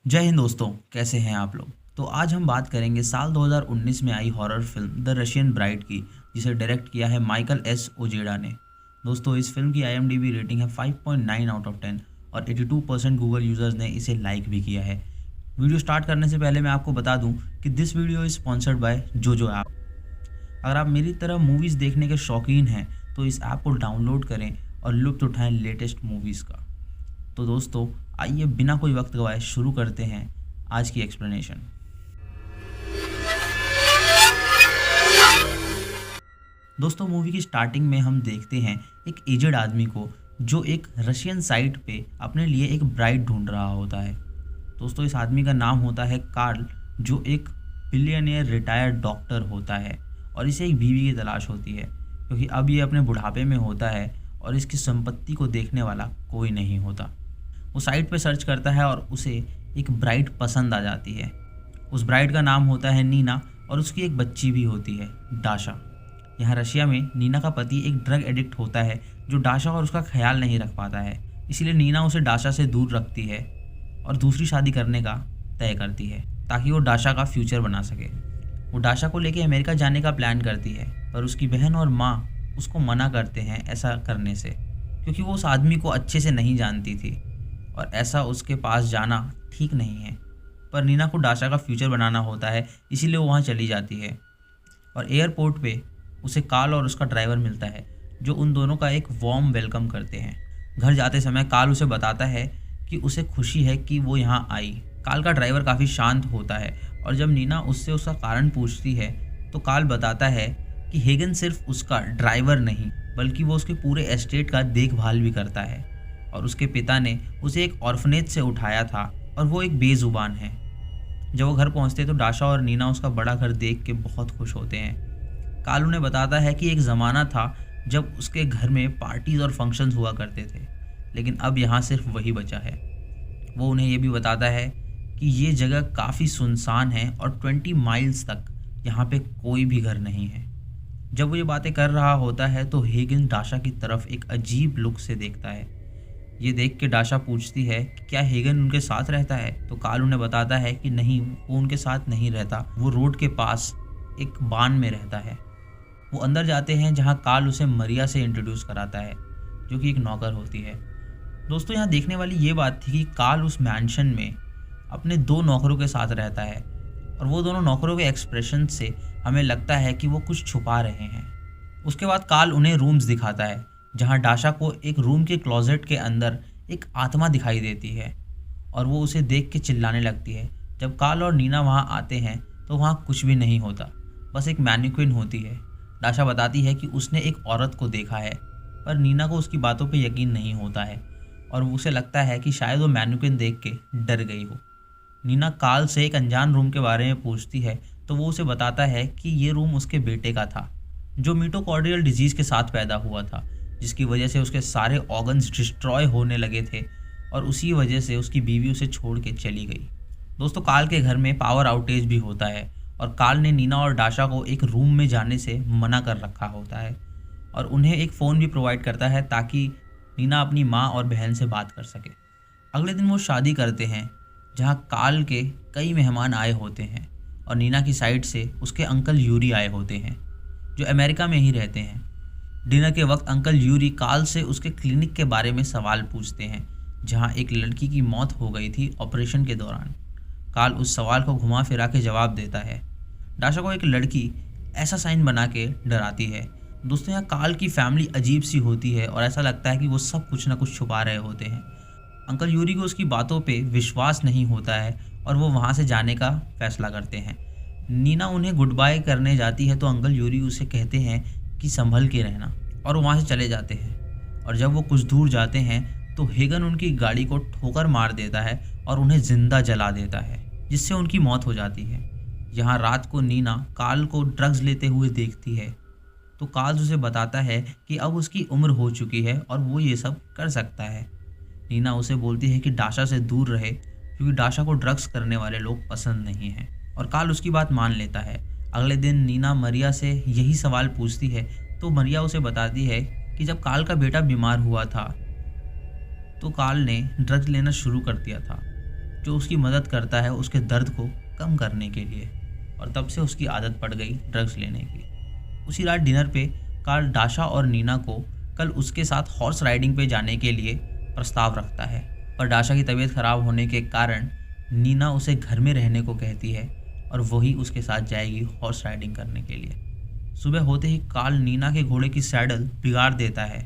जय हिंद दोस्तों, कैसे हैं आप लोग। तो आज हम बात करेंगे साल 2019 में आई horror film the Russian bride की, जिसे डायरेक्ट किया है माइकल एस ओजेडा ने। दोस्तों, इस फिल्म की IMDb रेटिंग है 5.9 आउट ऑफ 10 और 82% गूगल यूज़र्स ने इसे लाइक भी किया है। वीडियो स्टार्ट करने से पहले मैं आपको बता दूं कि this video is sponsored by जोजो ऐप। अगर आप मेरी तरह मूवीज़ देखने के शौकीन हैं तो इस ऐप को डाउनलोड करें और लुत्फ़ उठाएं लेटेस्ट मूवीज़ का। तो दोस्तों, आइए बिना कोई वक्त गवाए शुरू करते हैं आज की एक्सप्लेनेशन। दोस्तों, मूवी की स्टार्टिंग में हम देखते हैं एक एजेड आदमी को जो एक रशियन साइट पे अपने लिए एक ब्राइड ढूंढ रहा होता है। दोस्तों, इस आदमी का नाम होता है कार्ल, जो एक बिलियनियर रिटायर्ड डॉक्टर होता है और इसे एक बीवी की तलाश होती है, क्योंकि अब ये अपने बुढ़ापे में होता है और इसकी संपत्ति को देखने वाला कोई नहीं होता। वो साइट पे सर्च करता है और उसे एक ब्राइड पसंद आ जाती है। उस ब्राइड का नाम होता है नीना और उसकी एक बच्ची भी होती है, डाशा। यहाँ रशिया में नीना का पति एक ड्रग एडिक्ट होता है जो डाशा और उसका ख्याल नहीं रख पाता है, इसीलिए नीना उसे डाशा से दूर रखती है और दूसरी शादी करने का तय करती है ताकि वो डाशा का फ्यूचर बना सके। वो डाशा को लेके अमेरिका जाने का प्लान करती है, पर उसकी बहन और माँ उसको मना करते हैं ऐसा करने से, क्योंकि वो उस आदमी को अच्छे से नहीं जानती थी और ऐसा उसके पास जाना ठीक नहीं है। पर नीना को डाशा का फ्यूचर बनाना होता है, इसीलिए वो वहाँ चली जाती है और एयरपोर्ट पे उसे कार्ल और उसका ड्राइवर मिलता है, जो उन दोनों का एक वार्म वेलकम करते हैं। घर जाते समय कार्ल उसे बताता है कि उसे खुशी है कि वो यहाँ आई। कार्ल का ड्राइवर काफ़ी शांत होता है और जब नीना उससे उसका कारण पूछती है तो कार्ल बताता है कि हेगन सिर्फ उसका ड्राइवर नहीं बल्कि वो उसके पूरे एस्टेट का देखभाल भी करता है और उसके पिता ने उसे एक ऑर्फनेज से उठाया था और वो एक बेजुबान है। जब वो घर पहुंचते तो डाशा और नीना उसका बड़ा घर देख के बहुत खुश होते हैं। काल उन्हें बताता है कि एक ज़माना था जब उसके घर में पार्टीज़ और फंक्शंस हुआ करते थे, लेकिन अब यहाँ सिर्फ वही बचा है। वो उन्हें ये भी बताता है कि ये जगह काफ़ी सुनसान है और 20 माइल्स तक यहाँ पे कोई भी घर नहीं है। जब वो ये बातें कर रहा होता है तो हेगन डाशा की तरफ एक अजीब लुक से देखता है। ये देख के डाशा पूछती है कि क्या हेगन उनके साथ रहता है, तो कार्ल उन्हें बताता है कि नहीं, वो उनके साथ नहीं रहता, वो रोड के पास एक बान में रहता है। वो अंदर जाते हैं जहाँ कार्ल उसे मरिया से इंट्रोड्यूस कराता है, जो कि एक नौकर होती है। दोस्तों, यहाँ देखने वाली ये बात थी कि कार्ल उस मैंशन में अपने 2 नौकरों के साथ रहता है और वो दोनों नौकरों के एक्सप्रेशन से हमें लगता है कि वो कुछ छुपा रहे हैं। उसके बाद कार्ल उन्हें रूम्स दिखाता है जहाँ डाशा को एक रूम के क्लोजेट के अंदर एक आत्मा दिखाई देती है और वो उसे देख के चिल्लाने लगती है। जब कार्ल और नीना वहाँ आते हैं तो वहाँ कुछ भी नहीं होता, बस एक मैनिक्विन होती है। डाशा बताती है कि उसने एक औरत को देखा है, पर नीना को उसकी बातों पे यकीन नहीं होता है और उसे लगता है कि शायद वो मैनिक्विन देख के डर गई हो। नीना कार्ल से एक अनजान रूम के बारे में पूछती है तो वो उसे बताता है कि ये रूम उसके बेटे का था, जो मिटोकॉन्ड्रियल डिजीज़ के साथ पैदा हुआ था, जिसकी वजह से उसके सारे ऑर्गन्स डिस्ट्रॉय होने लगे थे और उसी वजह से उसकी बीवी उसे छोड़ के चली गई। दोस्तों, कार्ल के घर में पावर आउटेज भी होता है और कार्ल ने नीना और डाशा को एक रूम में जाने से मना कर रखा होता है और उन्हें एक फ़ोन भी प्रोवाइड करता है ताकि नीना अपनी माँ और बहन से बात कर सके। अगले दिन वो शादी करते हैं जहाँ कार्ल के कई मेहमान आए होते हैं और नीना की साइड से उसके अंकल यूरी आए होते हैं, जो अमेरिका में ही रहते हैं। डिनर के वक्त अंकल यूरी कार्ल से उसके क्लिनिक के बारे में सवाल पूछते हैं जहां एक लड़की की मौत हो गई थी ऑपरेशन के दौरान। कार्ल उस सवाल को घुमा फिरा के जवाब देता है। डाशा को एक लड़की ऐसा साइन बना के डराती है। दोस्तों, यहाँ कार्ल की फैमिली अजीब सी होती है और ऐसा लगता है कि वो सब कुछ ना कुछ छुपा रहे होते हैं। अंकल यूरी को उसकी बातों पे विश्वास नहीं होता है और वो वहाँ से जाने का फैसला करते हैं। नीना उन्हें गुड बाय करने जाती है तो अंकल यूरी उसे कहते हैं कि संभल के रहना, और वो वहाँ से चले जाते हैं। और जब वो कुछ दूर जाते हैं तो हेगन उनकी गाड़ी को ठोकर मार देता है और उन्हें जिंदा जला देता है, जिससे उनकी मौत हो जाती है। यहाँ रात को नीना कार्ल को ड्रग्स लेते हुए देखती है तो कार्ल उसे बताता है कि अब उसकी उम्र हो चुकी है और वो ये सब कर सकता है। नीना उसे बोलती है कि डाशा से दूर रहे, क्योंकि डाशा को ड्रग्स करने वाले लोग पसंद नहीं हैं, और कार्ल उसकी बात मान लेता है। अगले दिन नीना मरिया से यही सवाल पूछती है तो मरिया उसे बताती है कि जब कार्ल का बेटा बीमार हुआ था तो कार्ल ने ड्रग्स लेना शुरू कर दिया था जो उसकी मदद करता है उसके दर्द को कम करने के लिए, और तब से उसकी आदत पड़ गई ड्रग्स लेने की। उसी रात डिनर पे कार्ल डाशा और नीना को कल उसके साथ हॉर्स राइडिंग पे जाने के लिए प्रस्ताव रखता है, पर डाशा की तबीयत खराब होने के कारण नीना उसे घर में रहने को कहती है और वही उसके साथ जाएगी हॉर्स राइडिंग करने के लिए। सुबह होते ही कार्ल नीना के घोड़े की सैडल बिगाड़ देता है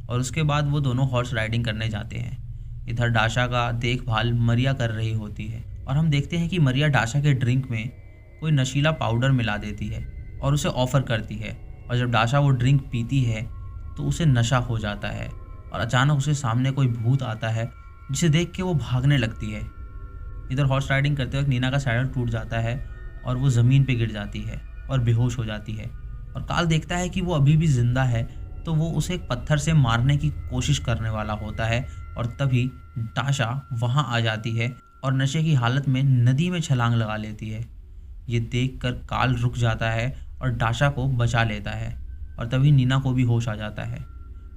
और उसके बाद वो दोनों हॉर्स राइडिंग करने जाते हैं। इधर डाशा का देखभाल मरिया कर रही होती है और हम देखते हैं कि मरिया डाशा के ड्रिंक में कोई नशीला पाउडर मिला देती है और उसे ऑफ़र करती है, और जब डाशा वो ड्रिंक पीती है तो उसे नशा हो जाता है और अचानक उसके सामने कोई भूत आता है जिसे देख के वो भागने लगती है। इधर हॉर्स राइडिंग करते वक्त नीना का सैडल टूट जाता है और वो ज़मीन पे गिर जाती है और बेहोश हो जाती है, और कार्ल देखता है कि वो अभी भी जिंदा है, तो वो उसे एक पत्थर से मारने की कोशिश करने वाला होता है, और तभी डाशा वहाँ आ जाती है और नशे की हालत में नदी में छलांग लगा लेती है। ये देखकर कार्ल रुक जाता है और डाशा को बचा लेता है, और तभी नीना को भी होश आ जाता है।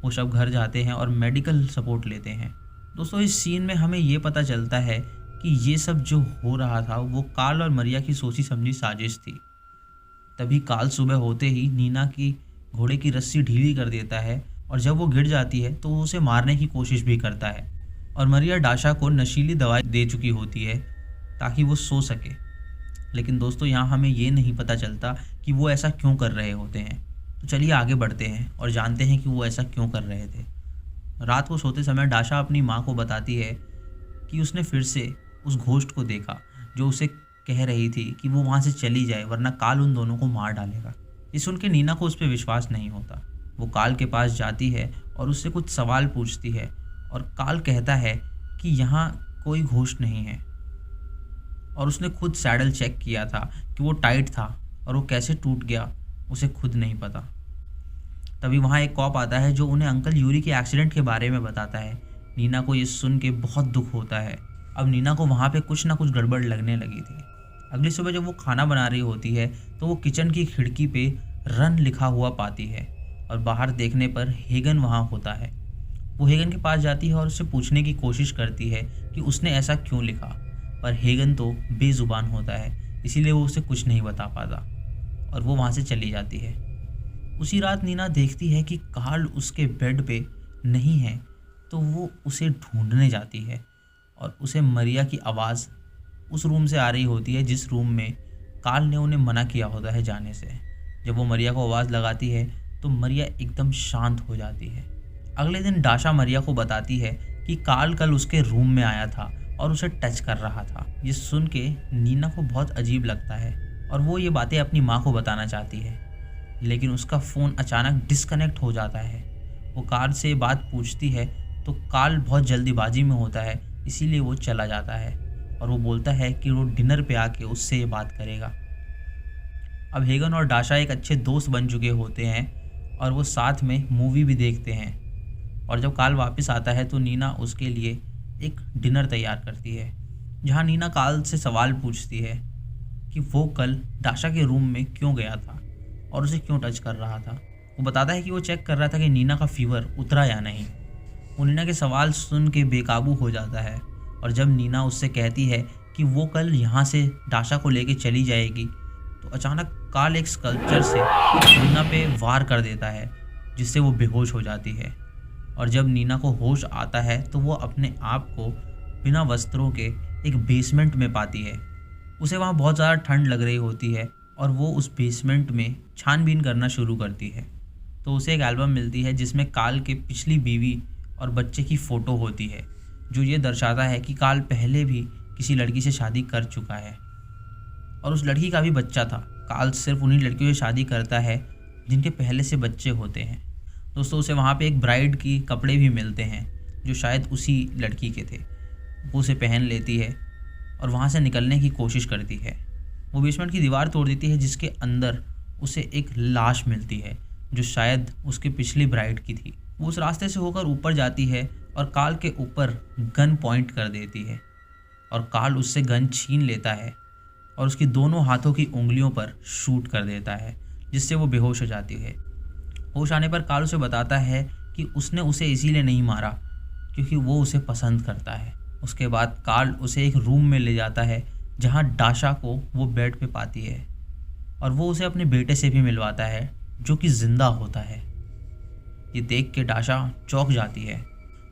वो सब घर जाते हैं और मेडिकल सपोर्ट लेते हैं। दोस्तों, इस सीन में हमें ये पता चलता है कि ये सब जो हो रहा था वो कार्ल और मरिया की सोची समझी साजिश थी। तभी कार्ल सुबह होते ही नीना की घोड़े की रस्सी ढीली कर देता है, और जब वो गिर जाती है तो वो उसे मारने की कोशिश भी करता है, और मरिया डाशा को नशीली दवाई दे चुकी होती है ताकि वो सो सके। लेकिन दोस्तों, यहाँ हमें ये नहीं पता चलता कि वो ऐसा क्यों कर रहे होते हैं। तो चलिए आगे बढ़ते हैं और जानते हैं कि वो ऐसा क्यों कर रहे थे। रात को सोते समय डाशा अपनी माँ को बताती है कि उसने फिर से उस घोस्ट को देखा जो उसे कह रही थी कि वो वहाँ से चली जाए वरना कार्ल उन दोनों को मार डालेगा। ये सुन के नीना को उस पर विश्वास नहीं होता। वो कार्ल के पास जाती है और उससे कुछ सवाल पूछती है, और कार्ल कहता है कि यहाँ कोई घोस्ट नहीं है और उसने खुद सैडल चेक किया था कि वो टाइट था और वो कैसे टूट गया उसे खुद नहीं पता। तभी वहाँ एक कॉप आता है जो उन्हें अंकल यूरी के एक्सीडेंट के बारे में बताता है। नीना को ये सुन के बहुत दुख होता है। अब नीना को वहाँ पे कुछ ना कुछ गड़बड़ लगने लगी थी। अगली सुबह जब वो खाना बना रही होती है तो वो किचन की खिड़की पे रन लिखा हुआ पाती है, और बाहर देखने पर हेगन वहाँ होता है। वो हेगन के पास जाती है और उससे पूछने की कोशिश करती है कि उसने ऐसा क्यों लिखा, पर हेगन तो बेजुबान होता है, इसीलिए वो उसे कुछ नहीं बता पाता और वो वहाँ से चली जाती है। उसी रात नीना देखती है कि कार्ल उसके बेड पे नहीं है, तो वो उसे ढूंढने जाती है और उसे मरिया की आवाज़ उस रूम से आ रही होती है जिस रूम में कार्ल ने उन्हें मना किया होता है जाने से। जब वो मरिया को आवाज़ लगाती है तो मरिया एकदम शांत हो जाती है। अगले दिन डाशा मरिया को बताती है कि कार्ल कल उसके रूम में आया था और उसे टच कर रहा था। ये सुन के नीना को बहुत अजीब लगता है और वो ये बातें अपनी माँ को बताना चाहती है, लेकिन उसका फ़ोन अचानक डिस्कनेक्ट हो जाता है। वो कार्ल से बात पूछती है तो कार्ल बहुत जल्दीबाजी में होता है, इसीलिए वो चला जाता है और वो बोलता है कि वो डिनर पे आके उससे ये बात करेगा। अब हेगन और डाशा एक अच्छे दोस्त बन चुके होते हैं और वो साथ में मूवी भी देखते हैं, और जब कार्ल वापस आता है तो नीना उसके लिए एक डिनर तैयार करती है, जहाँ नीना कार्ल से सवाल पूछती है कि वो कल डाशा के रूम में क्यों गया था और उसे क्यों टच कर रहा था। वो बताता है कि वो चेक कर रहा था कि नीना का फीवर उतरा या नहीं। वो नीना के सवाल सुन के बेकाबू हो जाता है, और जब नीना उससे कहती है कि वो कल यहाँ से डाशा को लेके चली जाएगी तो अचानक कार्ल एक स्कल्पचर से नीना पे वार कर देता है, जिससे वो बेहोश हो जाती है। और जब नीना को होश आता है तो वो अपने आप को बिना वस्त्रों के एक बेसमेंट में पाती है। उसे वहाँ बहुत ज़्यादा ठंड लग रही होती है और वो उस बेसमेंट में छानबीन करना शुरू करती है। तो उसे एक एल्बम मिलती है जिसमें कार्ल के पिछली बीवी और बच्चे की फ़ोटो होती है, जो ये दर्शाता है कि कार्ल पहले भी किसी लड़की से शादी कर चुका है और उस लड़की का भी बच्चा था। कार्ल सिर्फ उन्हीं लड़कियों से शादी करता है जिनके पहले से बच्चे होते हैं। दोस्तों, उसे वहाँ पे एक ब्राइड की कपड़े भी मिलते हैं जो शायद उसी लड़की के थे। वो उसे पहन लेती है और वहाँ से निकलने की कोशिश करती है। वो बेसमेंट की दीवार तोड़ देती है जिसके अंदर उसे एक लाश मिलती है जो शायद उसके पिछली ब्राइड की थी। वो उस रास्ते से होकर ऊपर जाती है और कार्ल के ऊपर गन पॉइंट कर देती है, और कार्ल उससे गन छीन लेता है और उसकी दोनों हाथों की उंगलियों पर शूट कर देता है, जिससे वो बेहोश हो जाती है। होश आने पर कार्ल उसे बताता है कि उसने उसे इसीलिए नहीं मारा क्योंकि वो उसे पसंद करता है उसके बाद कार्ल उसे एक रूम में ले जाता है जहाँ डाशा को वो बेड पे पाती है और वो उसे अपने बेटे से भी मिलवाता है जो कि ज़िंदा होता है। ये देख के डाशा चौंक जाती है।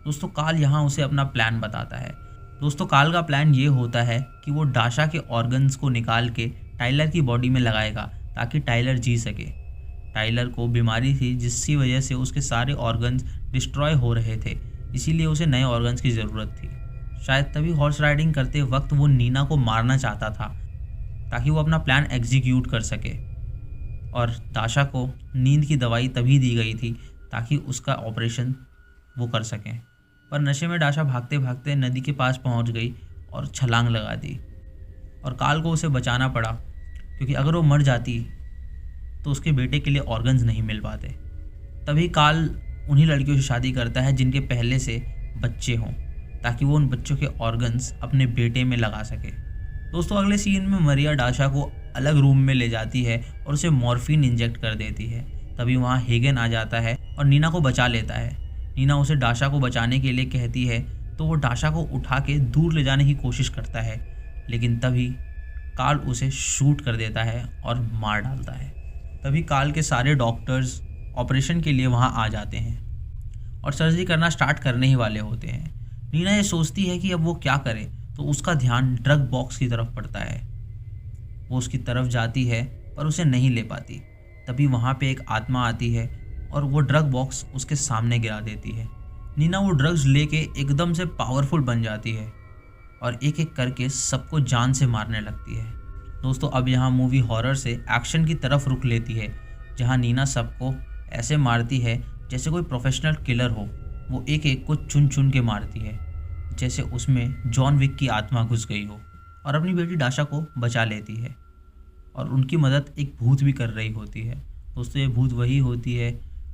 दोस्तों कार्ल यहाँ उसे अपना प्लान बताता है। दोस्तों कार्ल का प्लान ये होता है कि वो डाशा के ऑर्गन्स को निकाल के टाइलर की बॉडी में लगाएगा ताकि टाइलर जी सके। टाइलर को बीमारी थी जिसकी वजह से उसके सारे ऑर्गन्स डिस्ट्रॉय हो रहे थे, इसीलिए उसे नए ऑर्गन्स की ज़रूरत थी। शायद तभी हॉर्स राइडिंग करते वक्त वो नीना को मारना चाहता था ताकि वो अपना प्लान एग्जीक्यूट कर सके। और डाशा को नींद की दवाई तभी दी गई थी ताकि उसका ऑपरेशन वो कर सकें। पर नशे में डाशा भागते भागते नदी के पास पहुंच गई और छलांग लगा दी और कार्ल को उसे बचाना पड़ा क्योंकि अगर वो मर जाती तो उसके बेटे के लिए ऑर्गन्स नहीं मिल पाते। तभी कार्ल उन्हीं लड़कियों से शादी करता है जिनके पहले से बच्चे हों ताकि वो उन बच्चों के ऑर्गन्स अपने बेटे में लगा सके। दोस्तों अगले सीन में मरिया डाशा को अलग रूम में ले जाती है और उसे मॉर्फिन इंजेक्ट कर देती है। तभी वहाँ हेगन आ जाता है और नीना को बचा लेता है। नीना उसे डाशा को बचाने के लिए कहती है तो वो डाशा को उठा के दूर ले जाने की कोशिश करता है, लेकिन तभी कार्ल उसे शूट कर देता है और मार डालता है। तभी कार्ल के सारे डॉक्टर्स ऑपरेशन के लिए वहाँ आ जाते हैं और सर्जरी करना स्टार्ट करने ही वाले होते हैं। नीना ये सोचती है कि अब वो क्या करे, तो उसका ध्यान ड्रग बॉक्स की तरफ पड़ता है। वो उसकी तरफ जाती है पर उसे नहीं ले पाती। तभी वहाँ पे एक आत्मा आती है और वो ड्रग बॉक्स उसके सामने गिरा देती है। नीना वो ड्रग्स लेके एकदम से पावरफुल बन जाती है और एक एक करके सबको जान से मारने लगती है। दोस्तों अब यहाँ मूवी हॉरर से एक्शन की तरफ रुख लेती है, जहाँ नीना सबको ऐसे मारती है जैसे कोई प्रोफेशनल किलर हो। वो एक एक को चुन चुन के मारती है जैसे उसमें जॉन विक की आत्मा घुस गई हो, और अपनी बेटी डाशा को बचा लेती है और उनकी मदद एक भूत भी कर रही होती है। दोस्तों ये भूत वही होती है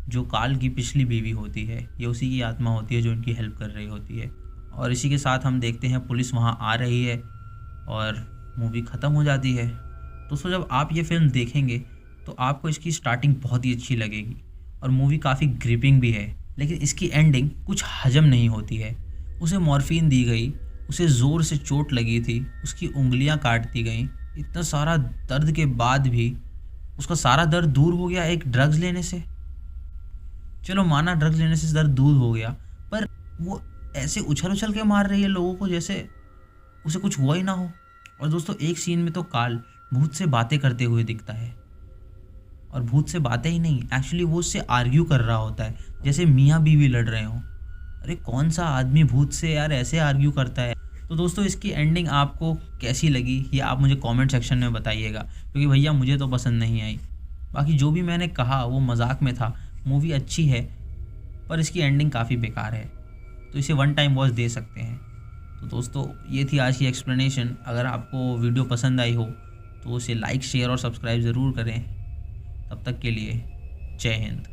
जो कार्ल की पिछली बीवी होती है। ये उसी की आत्मा होती है जो उनकी हेल्प कर रही होती है। और इसी के साथ हम देखते हैं पुलिस वहाँ आ रही है और मूवी ख़त्म हो जाती है। दोस्तों जब आप ये फिल्म देखेंगे तो आपको इसकी स्टार्टिंग बहुत ही अच्छी लगेगी और मूवी काफ़ी ग्रिपिंग भी है, लेकिन इसकी एंडिंग कुछ हजम नहीं होती है। उसे मॉर्फिन दी गई, उसे ज़ोर से चोट लगी थी, उसकी उंगलियां काट दी गई, इतना सारा दर्द के बाद भी उसका सारा दर्द दूर हो गया एक ड्रग्स लेने से। चलो माना ड्रग्स लेने से दर्द दूर हो गया, पर वो ऐसे उछल उछल के मार रही है लोगों को जैसे उसे कुछ हुआ ही ना हो। और दोस्तों एक सीन में तो कार्ल भूत से बातें करते हुए दिखता है, और भूत से बातें ही नहीं, एक्चुअली वो उससे आर्ग्यू कर रहा होता है जैसे मियाँ बीवी लड़ रहे हों। अरे कौन सा आदमी भूत से यार ऐसे आर्ग्यू करता है। तो दोस्तों इसकी एंडिंग आपको कैसी लगी ये आप मुझे कमेंट सेक्शन में बताइएगा, क्योंकि भैया मुझे तो पसंद नहीं आई। बाकी जो भी मैंने कहा वो मजाक में था। मूवी अच्छी है पर इसकी एंडिंग काफ़ी बेकार है, तो इसे वन टाइम वॉच दे सकते हैं। तो दोस्तों ये थी आज की एक्सप्लेनेशन। अगर आपको वीडियो पसंद आई हो तो उसे लाइक शेयर और सब्सक्राइब ज़रूर करें। तब तक के लिए जय हिंद।